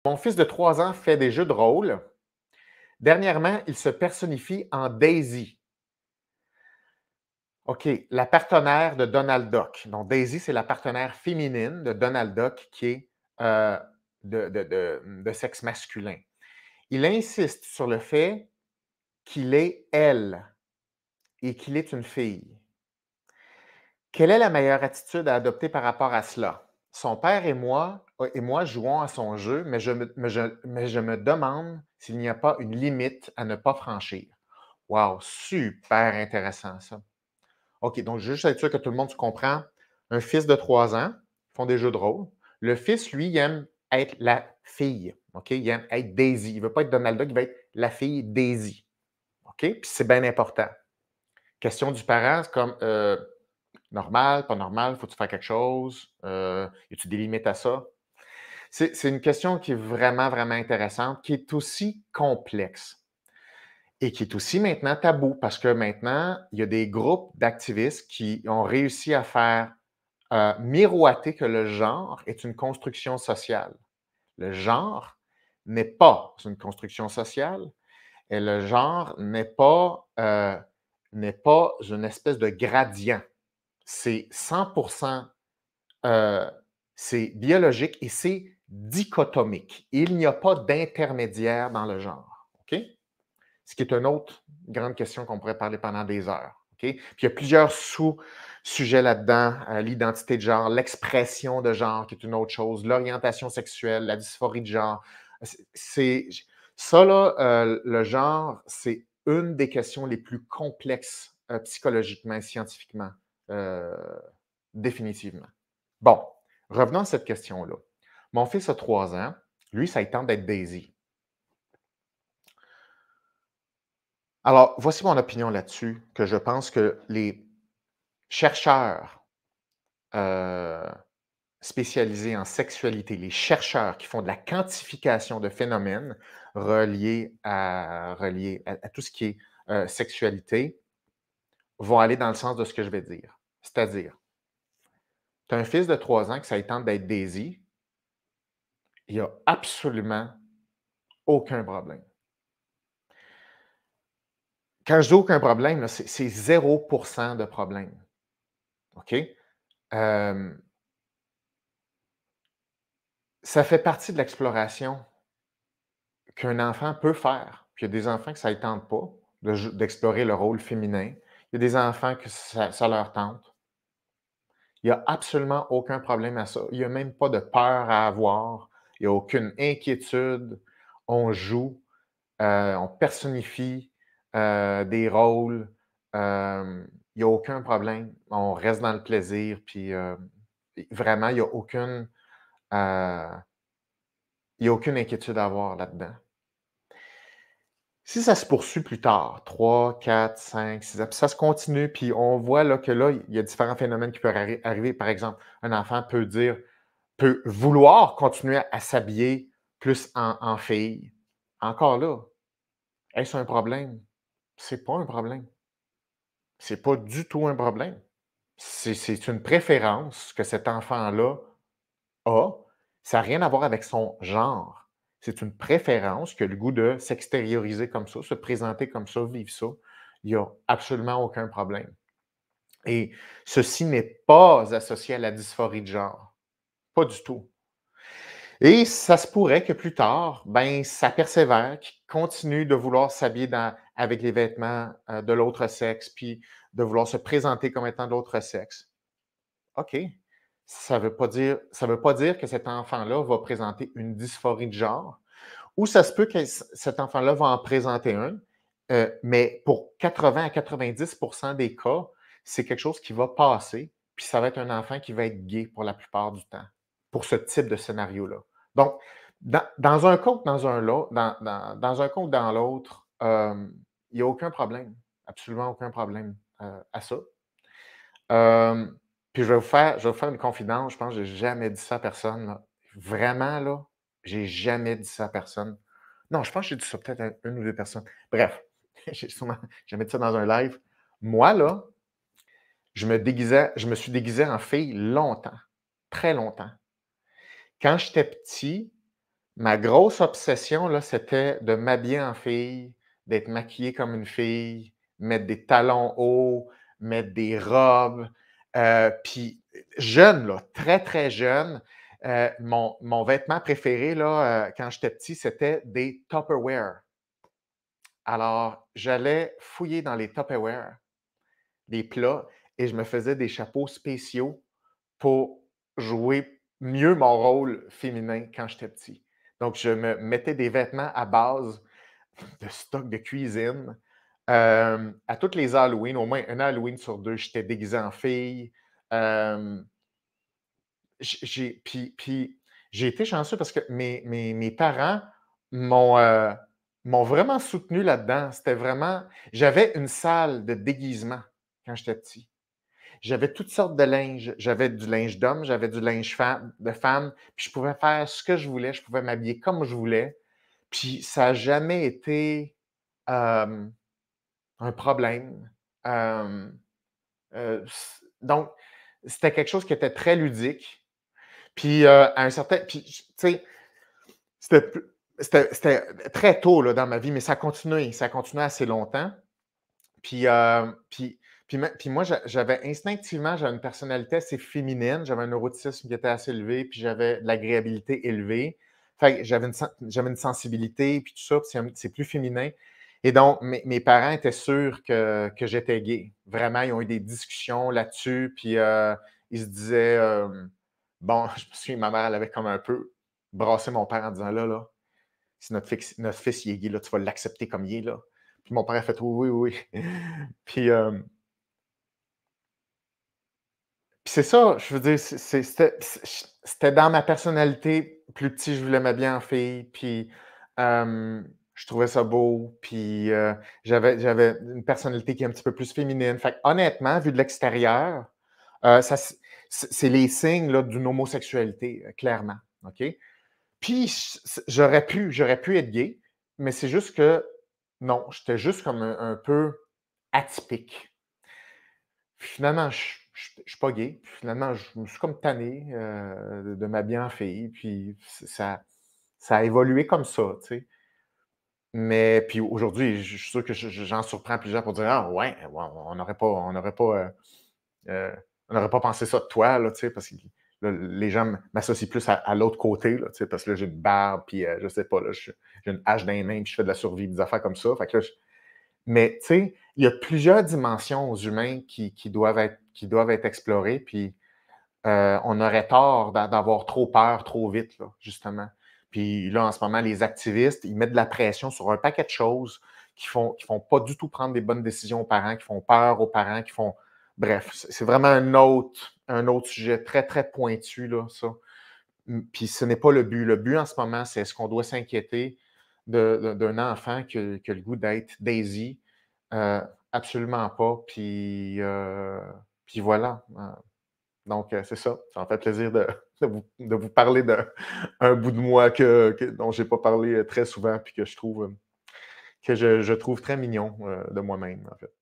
Mon fils de 3 ans fait des jeux de rôle. Dernièrement, il se personnifie en Daisy. OK, la partenaire de Donald Duck. Donc, Daisy, c'est la partenaire féminine de Donald Duck qui est euh, de sexe masculin. Il insiste sur le fait qu'il est elle et qu'il est une fille. Quelle est la meilleure attitude à adopter par rapport à cela? Son père et moi jouons à son jeu, mais je me demande s'il n'y a pas une limite à ne pas franchir. Wow, super intéressant ça. OK, donc juste être sûr que tout le monde se comprend. Un fils de 3 ans, font des jeux de rôle. Le fils, lui, il aime être la fille. OK? Il aime être Daisy. Il ne veut pas être Donald Duck, il veut être la fille Daisy. OK? Puis c'est bien important. Question du parent, c'est comme normal, pas normal, faut-tu faire quelque chose? Y a-tu des limites à ça? C'est une question qui est vraiment, vraiment intéressante, qui est aussi complexe et qui est aussi maintenant tabou parce que maintenant, il y a des groupes d'activistes qui ont réussi à faire miroiter que le genre est une construction sociale. Le genre n'est pas une construction sociale et le genre n'est pas une espèce de gradient. C'est 100%, euh, c'est biologique et c'est dichotomique. Il n'y a pas d'intermédiaire dans le genre. OK? Ce qui est une autre grande question qu'on pourrait parler pendant des heures. OK? Puis il y a plusieurs sous-sujets là-dedans, l'identité de genre, l'expression de genre, qui est une autre chose, l'orientation sexuelle, la dysphorie de genre. Ça, là, le genre, c'est une des questions les plus complexes psychologiquement et scientifiquement, euh, définitivement. Bon, revenons à cette question-là. Mon fils a 3 ans. Lui, ça lui tente d'être Daisy. Alors, voici mon opinion là-dessus, que je pense que les chercheurs euh, spécialisés en sexualité, les chercheurs qui font de la quantification de phénomènes reliés à tout ce qui est sexualité, vont aller dans le sens de ce que je vais dire. C'est-à-dire, tu as un fils de 3 ans qui ça lui tente d'être Daisy, il n'y a absolument aucun problème. Quand je dis aucun problème, là, c'est 0% de problème. OK? Euh, Ça fait partie de l'exploration qu'un enfant peut faire. Puis il y a des enfants que ça ne tente pas d'explorer le rôle féminin. Il y a des enfants que ça leur tente. Il n'y a absolument aucun problème à ça. Il n'y a même pas de peur à avoir. Il n'y a aucune inquiétude. On joue, on personnifie des rôles. Il n'y a aucun problème. On reste dans le plaisir. Puis vraiment, euh, il y a aucune inquiétude à avoir là-dedans. Si ça se poursuit plus tard, 3, 4, 5, 6 ans, puis ça se continue, puis on voit là que là, il y a différents phénomènes qui peuvent arriver. Par exemple, un enfant peut vouloir continuer à s'habiller plus en fille. Encore là, est-ce un problème? C'est pas un problème. C'est pas du tout un problème. C'est une préférence que cet enfant-là a. Ça n'a rien à voir avec son genre. C'est une préférence que le goût de s'extérioriser comme ça, se présenter comme ça, vivre ça. Il n'y a absolument aucun problème. Et ceci n'est pas associé à la dysphorie de genre. Pas du tout. Et ça se pourrait que plus tard, ben, ça persévère, qu'il continue de vouloir s'habiller avec les vêtements de l'autre sexe, puis de vouloir se présenter comme étant de l'autre sexe. OK. Ça veut pas dire que cet enfant-là va présenter une dysphorie de genre, ou ça se peut que cet enfant-là va en présenter un, mais pour 80 à 90% des cas, c'est quelque chose qui va passer, puis ça va être un enfant qui va être gay pour la plupart du temps, pour ce type de scénario-là. Donc, dans un cas ou dans un cas ou dans l'autre, il n'y a aucun problème, absolument aucun problème à ça. Puis je vais vous faire une confidence, je pense que j'ai jamais dit ça à personne, là. Vraiment, là, j'ai jamais dit ça à personne. Non, je pense que j'ai dit ça peut-être à 1 ou 2 personnes. Bref, j'ai sûrement jamais dit ça dans un live. Moi, là, je me suis déguisé en fille longtemps, très longtemps. Quand j'étais petit, ma grosse obsession, là, c'était de m'habiller en fille, d'être maquillée comme une fille, mettre des talons hauts, mettre des robes. Puis jeune, là, très, très jeune, mon vêtement préféré, là, quand j'étais petit, c'était des Tupperware. Alors, j'allais fouiller dans les Tupperware, les plats, et je me faisais des chapeaux spéciaux pour jouer mieux mon rôle féminin quand j'étais petit. Donc, je me mettais des vêtements à base de stock de cuisine. À toutes les Halloween, au moins un Halloween sur 2, j'étais déguisé en fille. Hem, puis j'ai été chanceux parce que mes parents m'ont, heu, m'ont vraiment soutenu là-dedans. C'était vraiment j'avais une salle de déguisement quand j'étais petit. J'avais toutes sortes de linge. J'avais du linge d'homme, j'avais du linge de femme, puis je pouvais faire ce que je voulais, je pouvais m'habiller comme je voulais. Puis ça a jamais été, hem, un problème. Hem, c donc c'était quelque chose qui était très ludique. Puis, à un certain puis tu sais, c'était p c'était très tôt, là, dans ma vie, mais ça a continué assez longtemps. Puis, puis moi, j'avais instinctivement, j'avais une personnalité assez féminine, j'avais un neuroticisme qui était assez élevé, puis j'avais de l'agréabilité élevée. Fait que j'avais une sensibilité, puis tout ça, puis c'est plus féminin. Et donc, mes parents étaient sûrs que j'étais gay. Vraiment, ils ont eu des discussions là-dessus, puis ils se disaient, bon, je me souviens, ma mère, elle avait comme un peu brassé mon père en disant: «Là, si notre fils il est gay, là, tu vas l'accepter comme il est, là.» Puis mon père a fait: «Oui, oui, oui.» Puis, puis c'est ça, je veux dire, c'était dans ma personnalité. Plus petit, je voulais m'habiller en fille, puis, je trouvais ça beau, puis, j'avais une personnalité qui est un petit peu plus féminine. Fait honnêtement, vu de l'extérieur, ça c'est les signes, là, d'une homosexualité, clairement, OK? Puis j'aurais pu être gay, mais c'est juste que non, j'étais juste comme un peu atypique. Puis finalement, je suis pas gay. Puis finalement, je me suis comme tanné, de m'habiller en fille, puis ça a évolué comme ça, tu sais. Mais puis aujourd'hui, je suis sûr que j'en surprends plusieurs pour dire: «Ah ouais, heu, on n'aurait pas pensé ça de toi, là», tu sais, parce que là, les gens m'associent plus à l'autre côté, là, tu sais, parce que là, j'ai une barbe, puis je sais pas, là, j'ai une hache dans les mains, puis je fais de la survie, des affaires comme ça. Fait que là, mais tu sais, il y a plusieurs dimensions aux humains qui doivent être explorées, puis on aurait tort d'avoir trop peur trop vite, là, justement. Puis là, en ce moment, les activistes, ils mettent de la pression sur un paquet de choses qui font pas du tout prendre des bonnes décisions aux parents, qui font peur aux parents, qui font bref, c'est vraiment un autre sujet très, très pointu, là, ça. Puis ce n'est pas le but. Le but en ce moment, c'est est-ce qu'on doit s'inquiéter d'un enfant qui a le goût d'être Daisy? Heu, absolument pas. Puis voilà. Donc, c'est ça. Ça m'a fait plaisir de vous parler d'un un bout de moi dont j'ai pas parlé, très souvent, puis que je trouve, que je trouve très mignon, de moi-même, en fait.